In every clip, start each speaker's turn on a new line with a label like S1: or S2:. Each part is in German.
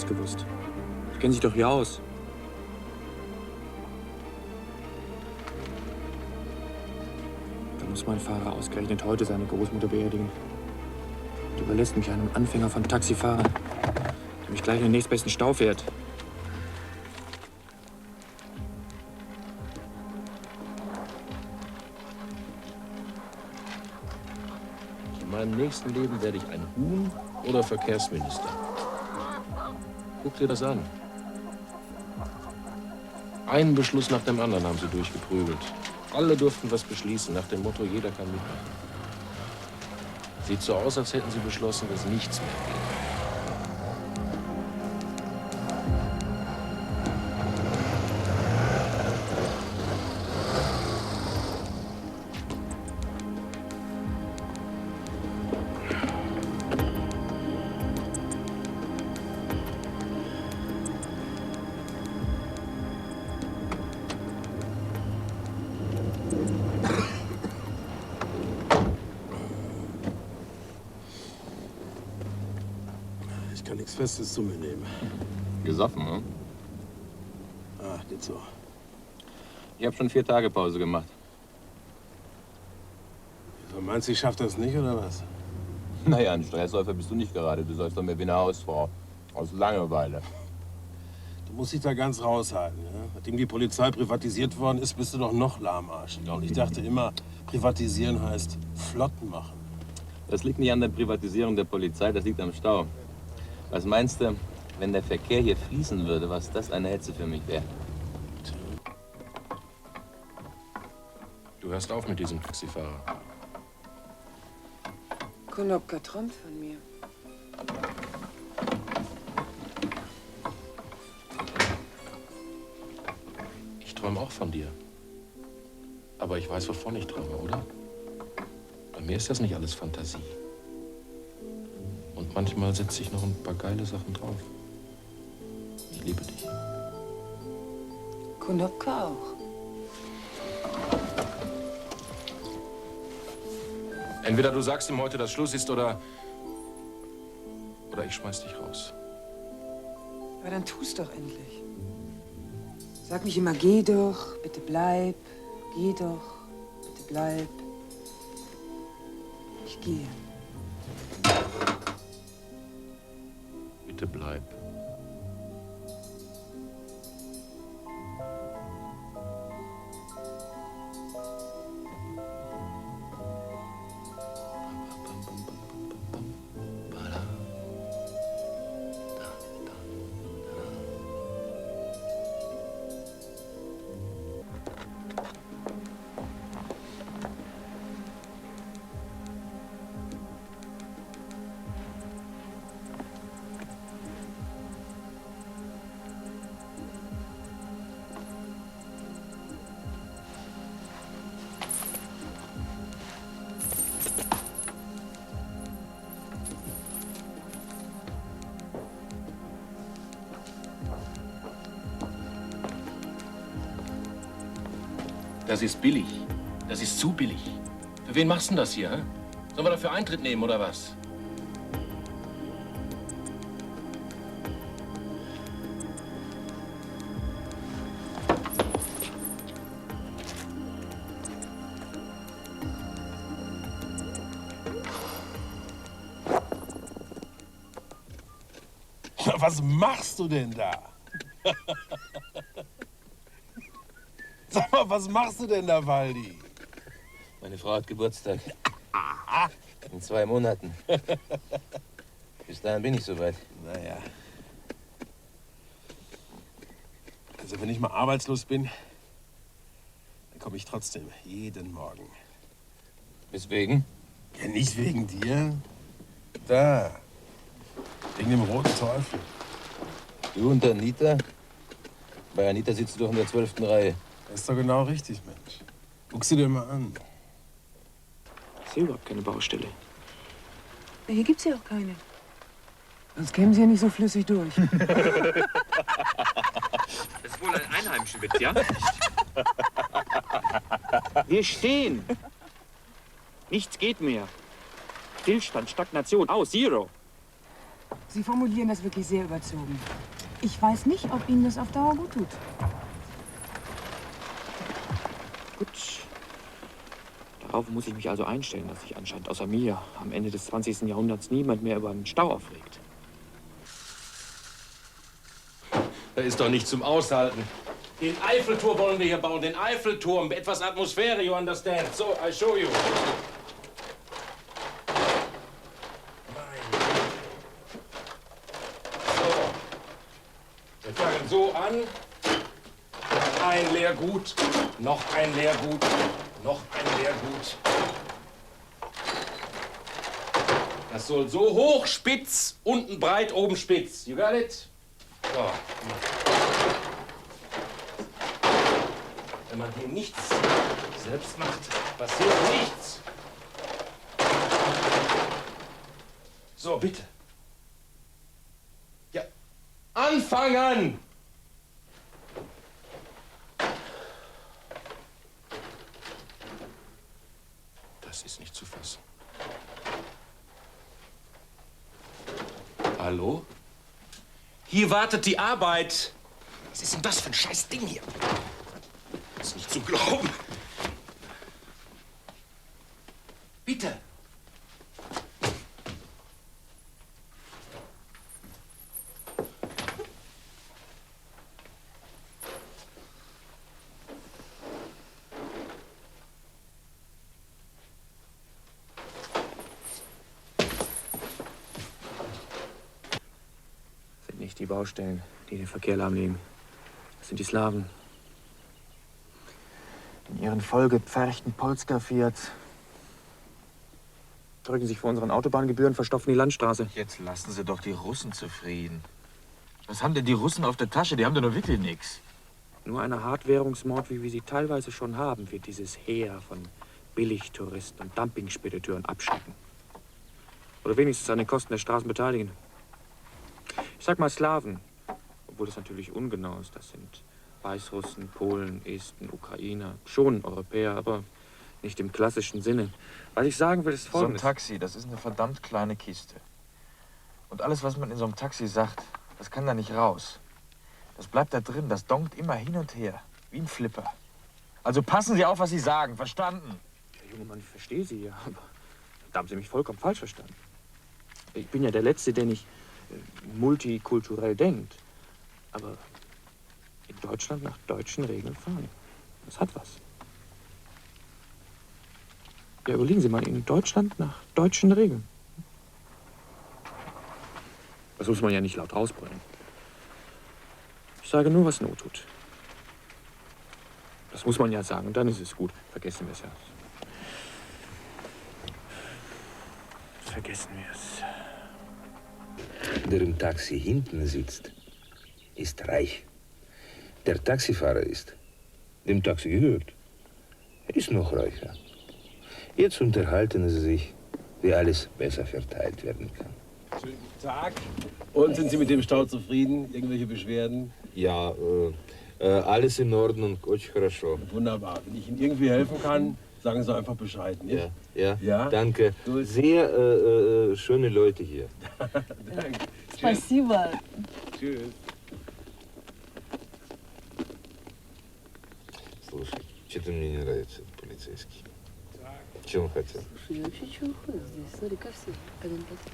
S1: gewusst. Sie kennen sich doch hier aus. Da muss mein Fahrer ausgerechnet heute seine Großmutter beerdigen. Und überlässt mich einem Anfänger von Taxifahrern, der mich gleich in den nächstbesten Stau fährt.
S2: In meinem nächsten Leben werde ich ein Huhn oder Verkehrsminister. Guck dir das an. Einen Beschluss nach dem anderen haben sie durchgeprügelt. Alle durften was beschließen, nach dem Motto, jeder kann mitmachen. Sieht so aus, als hätten sie beschlossen, dass nichts mehr geht.
S3: Ich kann nichts Festes zu mir nehmen.
S4: Gesoffen, ne?
S3: Ach, geht so.
S4: Ich habe schon 4 Tage Pause gemacht.
S3: Wieso meinst du, ich schaff das nicht, oder was?
S4: Naja, ein Stressläufer bist du nicht gerade. Du sollst doch mehr wie eine Hausfrau. Aus Langeweile.
S3: Du musst dich da ganz raushalten, ja? Nachdem die Polizei privatisiert worden ist, bist du doch noch lahmarschiger. Und ich dachte immer, privatisieren heißt flott machen.
S4: Das liegt nicht an der Privatisierung der Polizei, das liegt am Stau. Was meinst du, wenn der Verkehr hier fließen würde, was das eine Hetze für mich wäre?
S2: Du hörst auf mit diesem Taxifahrer.
S5: Konopka träumt von mir.
S2: Ich träume auch von dir. Aber ich weiß, wovon ich träume, oder? Bei mir ist das nicht alles Fantasie. Und manchmal setze ich noch ein paar geile Sachen drauf. Ich liebe dich.
S5: Konopka auch.
S2: Entweder du sagst ihm heute, dass Schluss ist, oder ich schmeiß dich raus.
S5: Aber dann tu's doch endlich. Sag nicht immer, geh doch, bitte bleib. Geh doch, bitte bleib. Ich gehe.
S2: Bitte bleib. Das ist billig. Das ist zu billig. Für wen machst du denn das hier, hä? Sollen wir dafür Eintritt nehmen, oder was?
S3: Was machst du denn da? Sag mal, was machst du denn da, Waldi?
S4: Meine Frau hat Geburtstag. In 2 Monaten. Bis dahin bin ich soweit.
S3: Naja. Also wenn ich mal arbeitslos bin, dann komme ich trotzdem jeden Morgen.
S4: Weswegen?
S3: Ja, nicht wegen dir. Da. Wegen dem roten Teufel.
S4: Du und Anita? Bei Anita sitzt du doch in der 12. Reihe.
S3: Das ist doch genau richtig, Mensch. Guck sie dir mal an.
S1: Ich sehe überhaupt keine Baustelle.
S5: Hier gibt's ja auch keine. Sonst kämen sie ja nicht so flüssig durch.
S1: Das ist wohl ein Einheimischer-Witz, ja? Wir stehen. Nichts geht mehr. Stillstand, Stagnation, aus, Zero.
S5: Sie formulieren das wirklich sehr überzogen. Ich weiß nicht, ob Ihnen das auf Dauer gut tut.
S1: Gut. Darauf muss ich mich also einstellen, dass sich anscheinend außer mir am Ende des 20. Jahrhunderts niemand mehr über einen Stau aufregt.
S2: Da ist doch nicht zum Aushalten. Den Eiffelturm wollen wir hier bauen, den Eiffelturm. Etwas Atmosphäre, you understand? So, I show you. So. Wir fangen so an. Ein Leergut, noch ein Leergut, noch ein Leergut. Das soll so hoch, spitz, unten breit, oben spitz. You got it? So. Wenn man hier nichts selbst macht, passiert nichts. So, bitte. Ja, anfangen! Das ist nicht zu fassen. Hallo? Hier wartet die Arbeit. Was ist denn das für ein scheiß Ding hier? Das ist nicht zu glauben. Bitte.
S1: Sind nicht die Baustellen, die den Verkehr lahmlegen. Das sind die Slawen. In ihren vollgepferchten Polska-Fiat drücken sich vor unseren Autobahngebühren, verstopfen die Landstraße.
S6: Jetzt lassen Sie doch die Russen zufrieden. Was haben denn die Russen auf der Tasche? Die haben doch nur wirklich nichts.
S1: Nur eine Hartwährungsmord, wie wir sie teilweise schon haben, wird dieses Heer von Billigtouristen und Dumpingspediteuren abschrecken. Oder wenigstens an den Kosten der Straßen beteiligen. Ich sag mal Slawen, obwohl das natürlich ungenau ist. Das sind Weißrussen, Polen, Esten, Ukrainer, schon Europäer, aber nicht im klassischen Sinne. Was ich sagen will, ist
S6: So ein
S1: Folgendes.
S6: Taxi, das ist eine verdammt kleine Kiste. Und alles, was man in so einem Taxi sagt, das kann da nicht raus. Das bleibt da drin, das donkt immer hin und her, wie ein Flipper. Also passen Sie auf, was Sie sagen, verstanden?
S1: Ja, junge Mann, ich verstehe Sie ja, aber da haben Sie mich vollkommen falsch verstanden. Ich bin ja der Letzte, der nicht multikulturell denkt. Aber in Deutschland nach deutschen Regeln fahren. Das hat was. Ja, überlegen Sie mal, in Deutschland nach deutschen Regeln. Das muss man ja nicht laut rausbrüllen. Ich sage nur, was Not tut. Das muss man ja sagen, und dann ist es gut. Vergessen wir es ja. Vergessen wir es.
S7: Der im Taxi hinten sitzt, ist reich. Der Taxifahrer ist, dem Taxi gehört, ist noch reicher. Jetzt unterhalten sie sich, wie alles besser verteilt werden kann.
S3: Schönen guten Tag. Und sind Sie mit dem Stau zufrieden? Irgendwelche Beschwerden?
S7: Ja, alles in Ordnung, очень хорошо.
S3: Wunderbar. Wenn ich Ihnen irgendwie helfen kann, sagen Sie einfach Bescheid. Nicht?
S7: Ja, danke. Sehr schöne Leute hier.
S3: Danke.
S8: Спасибо.
S3: Tschüss.
S7: Слушай, что-то мне не нравится этот полицейский. Чего он хотел?
S8: Слушай, вообще чего ходит здесь? Смотри, как все. Пойдем платить.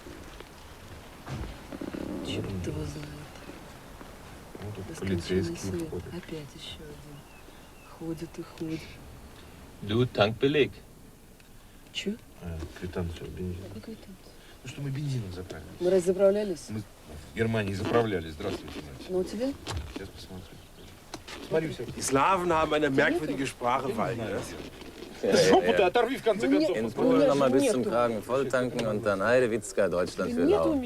S8: Черт его знает.
S7: Полицейский
S8: Бесконечный свет.
S7: ходит.
S8: Опять еще один. Ходит и ходит.
S4: Du, Tankbeleg.
S8: Че?
S7: Квитанцию, бензин.
S8: Какой это?
S7: Ну что мы бензином заправились.
S8: Мы раз заправлялись?
S7: Мы в Германии заправлялись. Здравствуйте, Настя.
S8: Ну, у тебя?
S7: Сейчас посмотрю. Смотри, все.
S3: Die Slawen haben eine merkwürdige Sprache, weil
S9: In Polen nochmal bis zum Kragen voll tanken und dann Heidewitzka, Deutschland für lau.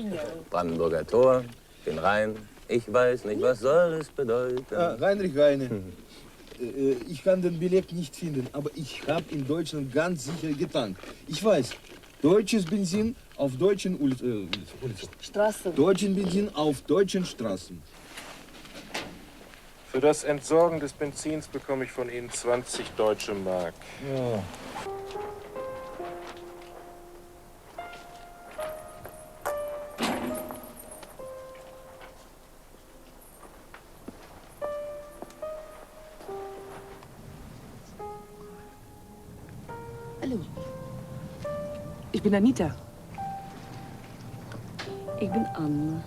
S9: Brandenburger Tor, den Rhein. Ich weiß nicht, was soll es bedeuten.
S10: Heinrich Heine. Ich kann den Beleg nicht finden, aber ich habe in Deutschland ganz sicher getankt. Ich weiß, deutsches Benzin auf deutschen
S8: Straße.
S10: deutschen Benzin auf deutschen Straßen.
S2: Für das Entsorgen des Benzins bekomme ich von Ihnen 20 deutsche Mark.
S6: Ja.
S5: Hallo. Ich bin Anita.
S8: Ich bin Anna.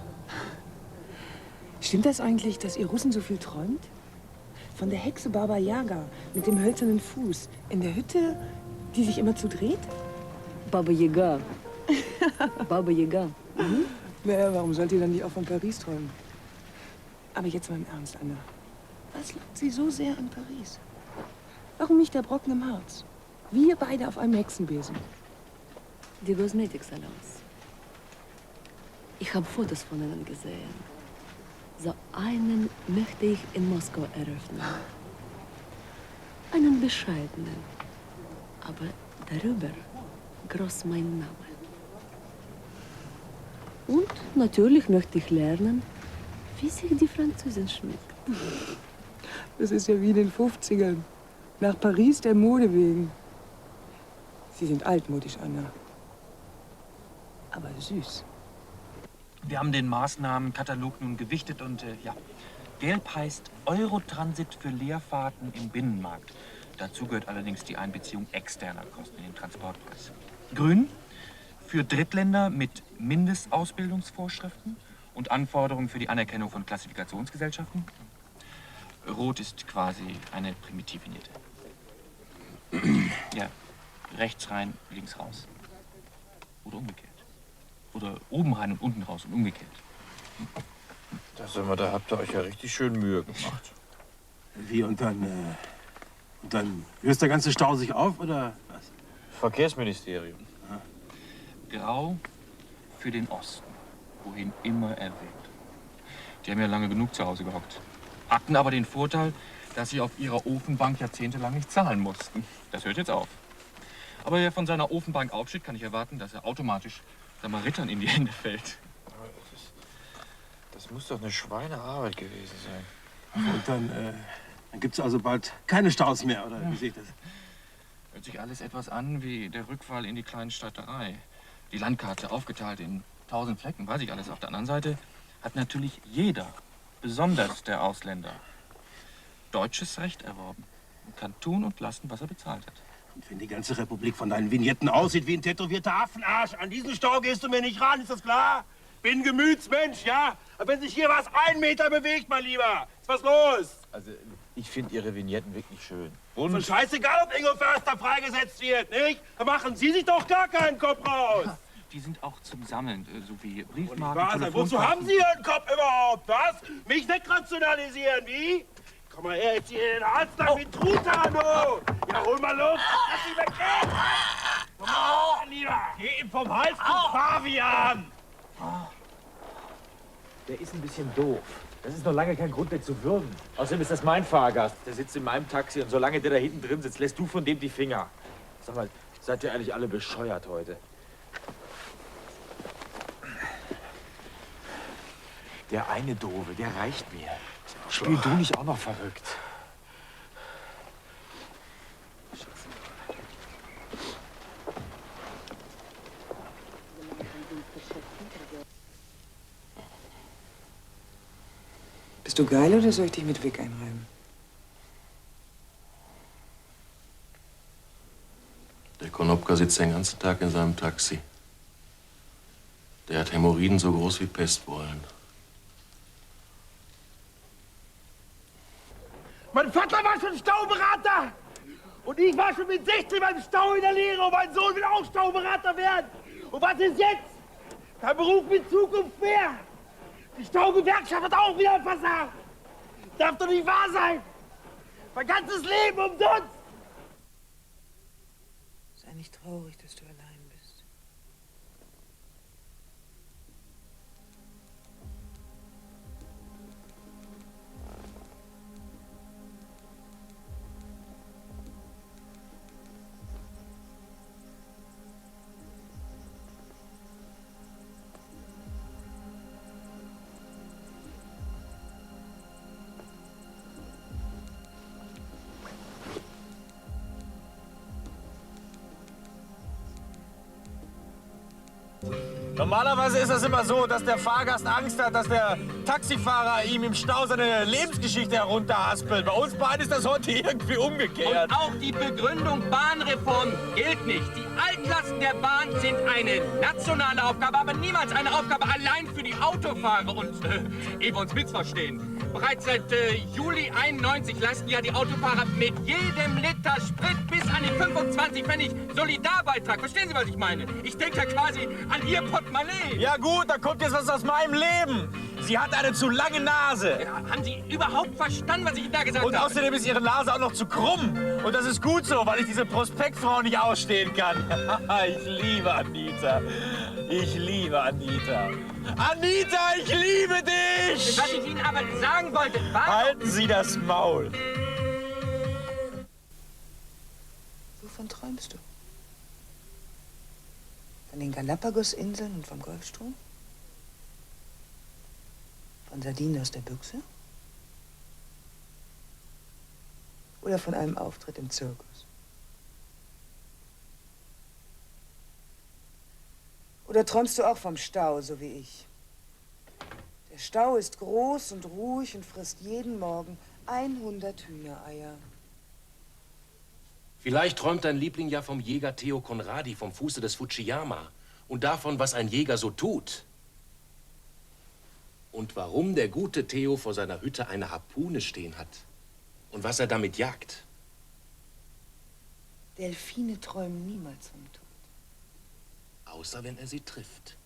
S5: Stimmt das eigentlich, dass ihr Russen so viel träumt? Von der Hexe Baba Yaga mit dem hölzernen Fuß in der Hütte, die sich immer zudreht?
S8: Baba Yaga. Baba Yaga.
S5: Naja, warum sollt ihr dann nicht auch von Paris träumen? Aber jetzt mal im Ernst, Anna. Was liegt Sie so sehr an Paris? Warum nicht der Brocken im Harz? Wir beide auf einem Hexenbesen.
S8: Die Kosmetik, Exzellenz. Ich habe Fotos von Ihnen gesehen. So einen möchte ich in Moskau eröffnen. Einen bescheidenen. Aber darüber groß mein Name. Und natürlich möchte ich lernen, wie sich die Französin schmeckt.
S5: Das ist ja wie in den 50ern. Nach Paris der Mode wegen. Sie sind altmodisch, Anna. Aber süß.
S1: Wir haben den Maßnahmenkatalog nun gewichtet und ja. Gelb heißt Eurotransit für Leerfahrten im Binnenmarkt. Dazu gehört allerdings die Einbeziehung externer Kosten in den Transportpreis. Grün für Drittländer mit Mindestausbildungsvorschriften und Anforderungen für die Anerkennung von Klassifikationsgesellschaften. Rot ist quasi eine Primitivvignette. Ja, rechts rein, links raus. Oder umgekehrt. Oder oben rein und unten raus und umgekehrt.
S6: Da habt ihr euch ja richtig schön Mühe gemacht.
S3: Wie, und dann löst der ganze Stau sich auf, oder was?
S6: Verkehrsministerium.
S1: Grau für den Osten, wohin immer er will. Die haben ja lange genug zu Hause gehockt. Hatten aber den Vorteil, dass sie auf ihrer Ofenbank jahrzehntelang nicht zahlen mussten. Das hört jetzt auf. Aber wer von seiner Ofenbank aufsteht, kann nicht erwarten, dass er automatisch Samaritern in die Hände fällt.
S6: Das muss doch eine Schweinearbeit gewesen sein.
S3: Und dann gibt's also bald keine Staus mehr, oder wie sehe ich das?
S1: Hört sich alles etwas an wie der Rückfall in die Kleinstaaterei. Die Landkarte aufgeteilt in 1000 Flecken, weiß ich alles. Auf der anderen Seite hat natürlich jeder, besonders der Ausländer, deutsches Recht erworben und kann tun und lassen, was er bezahlt hat.
S3: Und wenn die ganze Republik von deinen Vignetten aussieht wie ein tätowierter Affenarsch, an diesen Stau gehst du mir nicht ran, ist das klar? Bin Gemütsmensch, ja? Aber wenn sich hier was 1 Meter bewegt, mein Lieber, ist was los?
S6: Also, ich finde Ihre Vignetten wirklich schön.
S3: Und so scheißegal, ob Ingo Förster freigesetzt wird, nicht? Da machen Sie sich doch gar keinen Kopf raus.
S1: Die sind auch zum Sammeln, so wie
S3: Und
S1: Briefmarken,
S3: wahr sein, wozu haben Sie Ihren Kopf überhaupt, was? Mich wegrationalisieren, wie? Komm mal her, jetzt hier in den Hals lang wie ein Truthahn, du! Ja, hol mal los, lass dich weggehen! Komm mal, mein Lieber, geh ihm vom Hals zum Pavian!
S6: Der ist ein bisschen doof. Das ist noch lange kein Grund, den zu würgen. Außerdem ist das mein Fahrgast. Der sitzt in meinem Taxi und solange der da hinten drin sitzt, lässt du von dem die Finger. Sag mal, seid ihr eigentlich alle bescheuert heute? Der eine Doofe, der reicht mir. Spiel du nicht auch noch verrückt.
S5: Bist du geil oder soll ich dich mit Wick einreiben?
S2: Der Konopka sitzt den ganzen Tag in seinem Taxi. Der hat Hämorrhoiden so groß wie Pestbeulen.
S3: Mein Vater war schon Stauberater! Und ich war schon mit 16 beim Stau in der Lehre und mein Sohn will auch Stauberater werden! Und was ist jetzt? Kein Beruf mit Zukunft mehr! Die Staugewerkschaft hat auch wieder versagt! Darf doch nicht wahr sein! Mein ganzes Leben umsonst!
S5: Sei nicht traurig, dass du allein bist.
S6: Normalerweise ist das immer so, dass der Fahrgast Angst hat, dass der Taxifahrer ihm im Stau seine Lebensgeschichte herunterhaspelt. Bei uns beiden ist das heute irgendwie umgekehrt.
S11: Und auch die Begründung Bahnreform gilt nicht. Die Altlasten der Bahn sind eine nationale Aufgabe, aber niemals eine Aufgabe allein für die Autofahrer. Und ehe wir uns missverstehen, bereits seit Juli 91 leisten ja die Autofahrer mit jedem Liter Sprit bis an die 25 Pfennig Solidarbeitrag. Verstehen Sie, was ich meine? Ich denke ja quasi an Ihr Portemonnaie.
S6: Ja gut, da kommt jetzt was aus meinem Leben. Sie hat eine zu lange Nase.
S11: Ja, haben Sie überhaupt verstanden, was ich Ihnen da gesagt habe?
S6: Und außerdem ist Ihre Nase auch noch zu krumm. Und das ist gut so, weil ich diese Prospektfrau nicht ausstehen kann. Ich liebe Anita. Ich liebe Anita. Anita, ich liebe dich!
S11: Was ich Ihnen aber sagen wollte, war...
S6: Halten Sie das Maul.
S5: Wovon träumst du? Von den Galapagos-Inseln und vom Golfstrom? Von Sardinen aus der Büchse? Oder von einem Auftritt im Zirkus? Oder träumst du auch vom Stau, so wie ich? Der Stau ist groß und ruhig und frisst jeden Morgen 100 Hühnereier.
S2: Vielleicht träumt dein Liebling ja vom Jäger Theo Conradi vom Fuße des Fujiyama und davon, was ein Jäger so tut. Und warum der gute Theo vor seiner Hütte eine Harpune stehen hat und was er damit jagt.
S5: Delfine träumen niemals vom Tod.
S2: Außer wenn er sie trifft.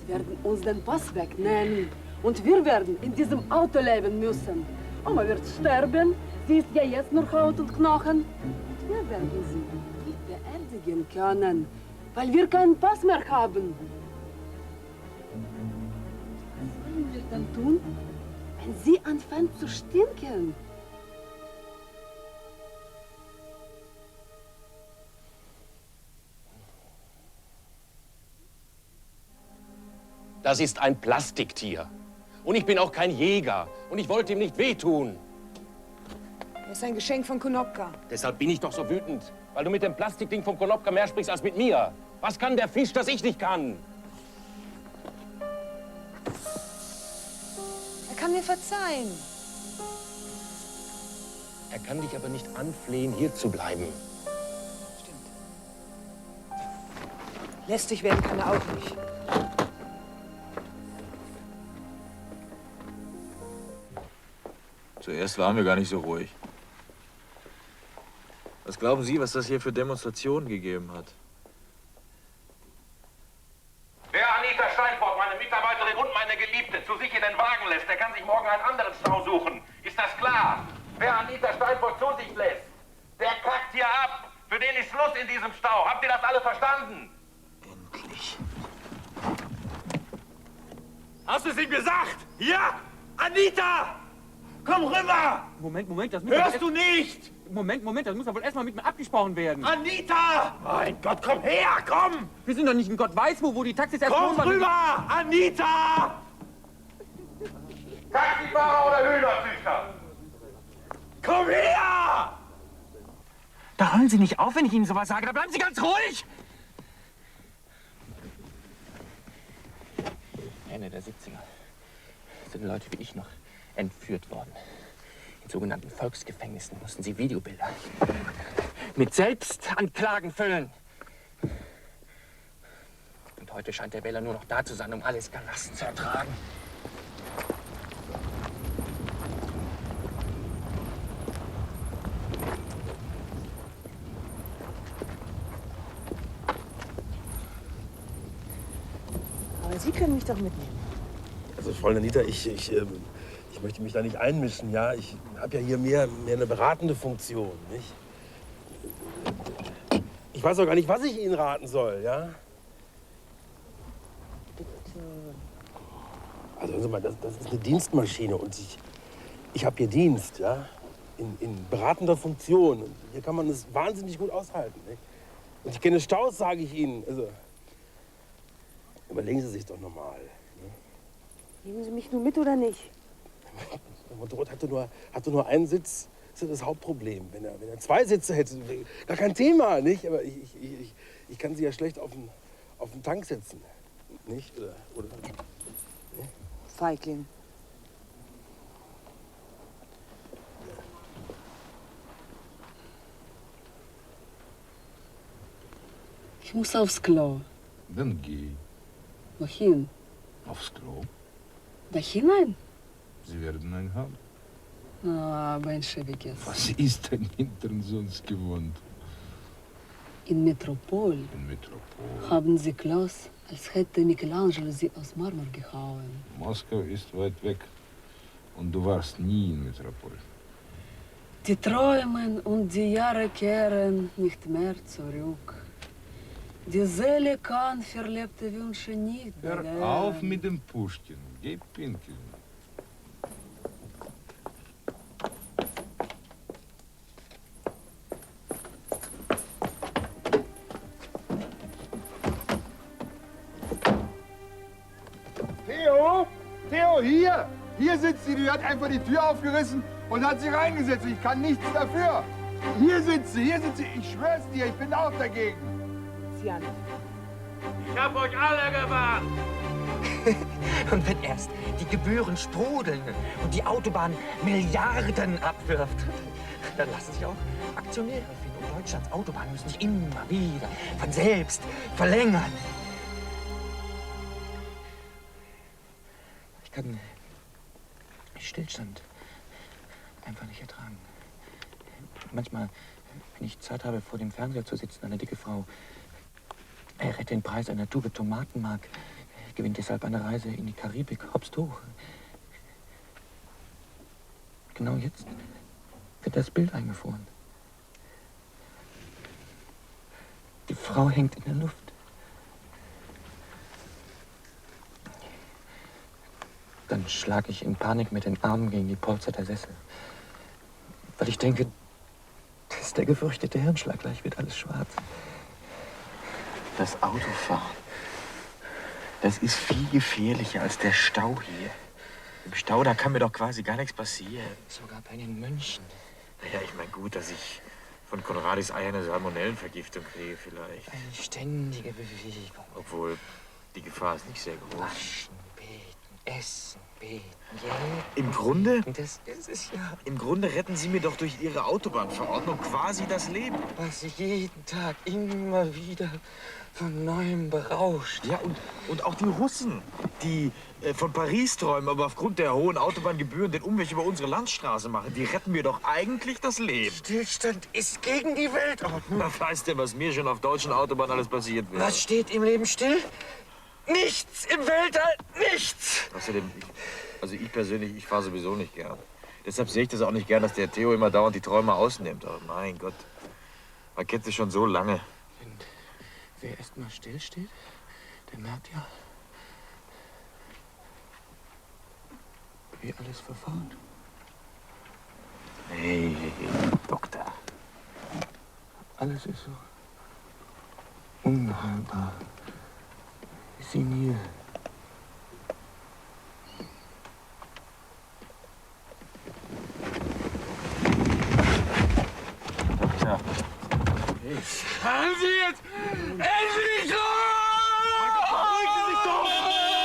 S8: Sie werden uns den Pass wegnehmen und wir werden in diesem Auto leben müssen. Oma wird sterben, sie ist ja jetzt nur Haut und Knochen. Und wir werden sie nicht beerdigen können, weil wir keinen Pass mehr haben. Was sollen wir dann tun, wenn sie anfängt zu stinken?
S2: Das ist ein Plastiktier. Und ich bin auch kein Jäger. Und ich wollte ihm nicht wehtun.
S5: Das ist ein Geschenk von Konopka.
S2: Deshalb bin ich doch so wütend. Weil du mit dem Plastikding vom Konopka mehr sprichst als mit mir. Was kann der Fisch, das ich nicht kann?
S5: Er kann mir verzeihen.
S2: Er kann dich aber nicht anflehen, hier zu bleiben.
S5: Stimmt. Lästig werden kann er auch nicht.
S6: Zuerst waren wir gar nicht so ruhig. Was glauben Sie, was das hier für Demonstrationen gegeben hat?
S12: Wer Anita Steinfort, meine Mitarbeiterin und meine Geliebte, zu sich in den Wagen lässt, der kann sich morgen einen anderen Stau suchen. Ist das klar? Wer Anita Steinfort zu sich lässt, der kackt hier ab. Für den ist Schluss in diesem Stau. Habt ihr das alle verstanden?
S6: Endlich.
S3: Hast du es ihm gesagt? Ja? Anita! Komm rüber!
S11: Moment, das muss...
S3: Hörst du nicht?
S11: Moment, das muss doch wohl erstmal mit mir abgesprochen werden.
S3: Anita! Mein Gott, komm her, komm!
S11: Wir sind doch nicht in Gott weiß wo die Taxis erst
S3: Komm rüber! Anita!
S12: Taxifahrer oder Hühnerzüchter?
S3: Komm her!
S11: Da hören Sie nicht auf, wenn ich Ihnen sowas sage. Da bleiben Sie ganz ruhig!
S1: Ende der 70er sind Leute wie ich noch entführt worden. In sogenannten Volksgefängnissen mussten sie Videobilder mit Selbstanklagen füllen. Und heute scheint der Wähler nur noch da zu sein, um alles gelassen zu ertragen.
S5: Aber Sie können mich doch mitnehmen.
S13: Also, Fräulein Anita, ich möchte mich da nicht einmischen, ja? Ich habe ja hier mehr eine beratende Funktion, nicht? Ich weiß auch gar nicht, was ich Ihnen raten soll, ja?
S5: Bitte.
S13: Also, hören Sie mal, das ist eine Dienstmaschine und ich habe hier Dienst, ja? In beratender Funktion. Und hier kann man es wahnsinnig gut aushalten, nicht? Und ich kenne Staus, sage ich Ihnen. Also, überlegen Sie sich doch nochmal. Ne?
S8: Nehmen Sie mich nur mit oder nicht?
S13: Der Motorrad hatte nur einen Sitz. Das ist das Hauptproblem. Wenn er zwei Sitze hätte, gar kein Thema, nicht? Aber ich kann Sie ja schlecht auf auf den Tank setzen. Nicht? Oder?
S5: Feigling.
S8: Ich muss aufs Klo.
S7: Dann geh.
S8: Wohin?
S7: Aufs Klo.
S8: Da hinein?
S7: Sie werden einen haben.
S8: Ah, Bolschewiges.
S7: Was ist dein Hintern sonst gewohnt?
S8: In Metropol
S7: In Metropol.
S8: haben sie Klos, als hätte Michelangelo sie aus Marmor gehauen.
S7: Moskau ist weit weg. Und du warst nie in Metropol.
S8: Die träumen und die Jahre kehren nicht mehr zurück. Die Seele kann verlebte Wünsche nicht
S7: Hör
S8: begehren.
S7: auf mit dem Puschkin. Geh pinkeln.
S3: Theo? Theo, hier! Hier sitzt sie, die hat einfach die Tür aufgerissen und hat sie reingesetzt. Ich kann nichts dafür. Hier sitzt sie, ich schwör's dir, ich bin auch dagegen.
S5: Jan.
S11: Ich hab euch alle gewarnt.
S14: Und wenn erst die Gebühren sprudeln und die Autobahn Milliarden abwirft, dann lassen sich auch Aktionäre finden. Und Deutschlands Autobahnen müssen sich immer wieder von selbst verlängern. Ich kann Stillstand einfach nicht ertragen. Manchmal, wenn ich Zeit habe, vor dem Fernseher zu sitzen, eine dicke Frau errät den Preis einer Tube Tomatenmark, gewinnt deshalb eine Reise in die Karibik, hoppst hoch. Genau jetzt wird das Bild eingefroren. Die Frau hängt in der Luft. Dann schlage ich in Panik mit den Armen gegen die Polster der Sessel. Weil ich denke, das ist der gefürchtete Hirnschlag, gleich wird alles schwarz.
S6: Das Autofahren, das ist viel gefährlicher als der Stau hier. Im Stau, da kann mir doch quasi gar nichts passieren.
S14: Sogar bei den Mönchen.
S6: Naja, ich meine, gut, dass ich von Konradis Eier eine Salmonellenvergiftung kriege vielleicht.
S14: Eine ständige Bewegung.
S6: Obwohl, die Gefahr ist nicht sehr groß.
S14: Waschen, beten, essen, beten,
S6: Im Grunde?
S14: Das ist es ja.
S6: Im Grunde retten Sie mir doch durch Ihre Autobahnverordnung quasi das Leben.
S14: Was sich jeden Tag immer wieder von Neuem berauscht.
S6: Ja, und auch die Russen, die von Paris träumen, aber aufgrund der hohen Autobahngebühren den Umweg über unsere Landstraße machen, die retten mir doch eigentlich das Leben.
S14: Stillstand ist gegen die Weltordnung.
S6: Was weiß denn, was mir schon auf deutschen Autobahnen alles passiert wäre?
S14: Was steht im Leben still? Nichts im Weltall, nichts!
S6: Außerdem, ich persönlich, ich fahre sowieso nicht gern. Deshalb sehe ich das auch nicht gern, dass der Theo immer dauernd die Träume ausnimmt. Aber mein Gott, man kennt sich schon so lange.
S14: Und wer erst mal stillsteht, der merkt ja, wie alles verfault.
S6: Hey, Doktor.
S14: Alles ist so unheilbar. Senil.
S6: Ja.
S3: Haben Sie jetzt endlich raus! Beruhigen Sie sich doch!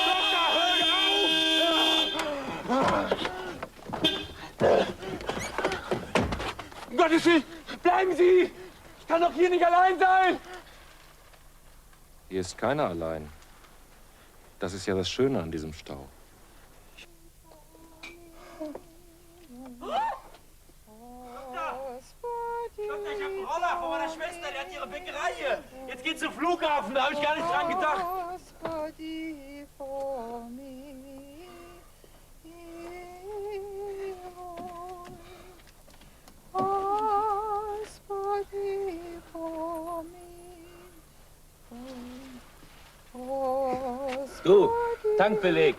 S3: Doktor, hör auf! Um Gottes Willen, bleiben Sie! Ich kann doch hier nicht allein sein!
S2: Hier ist keiner allein. Das ist ja das Schöne an diesem Stau.
S3: Doktor, ich hab einen Roller von meiner Schwester, die hat ihre Bäckerei hier. Jetzt geht's zum Flughafen, da hab ich gar nicht dran gedacht.
S4: Du, Tankbeleg.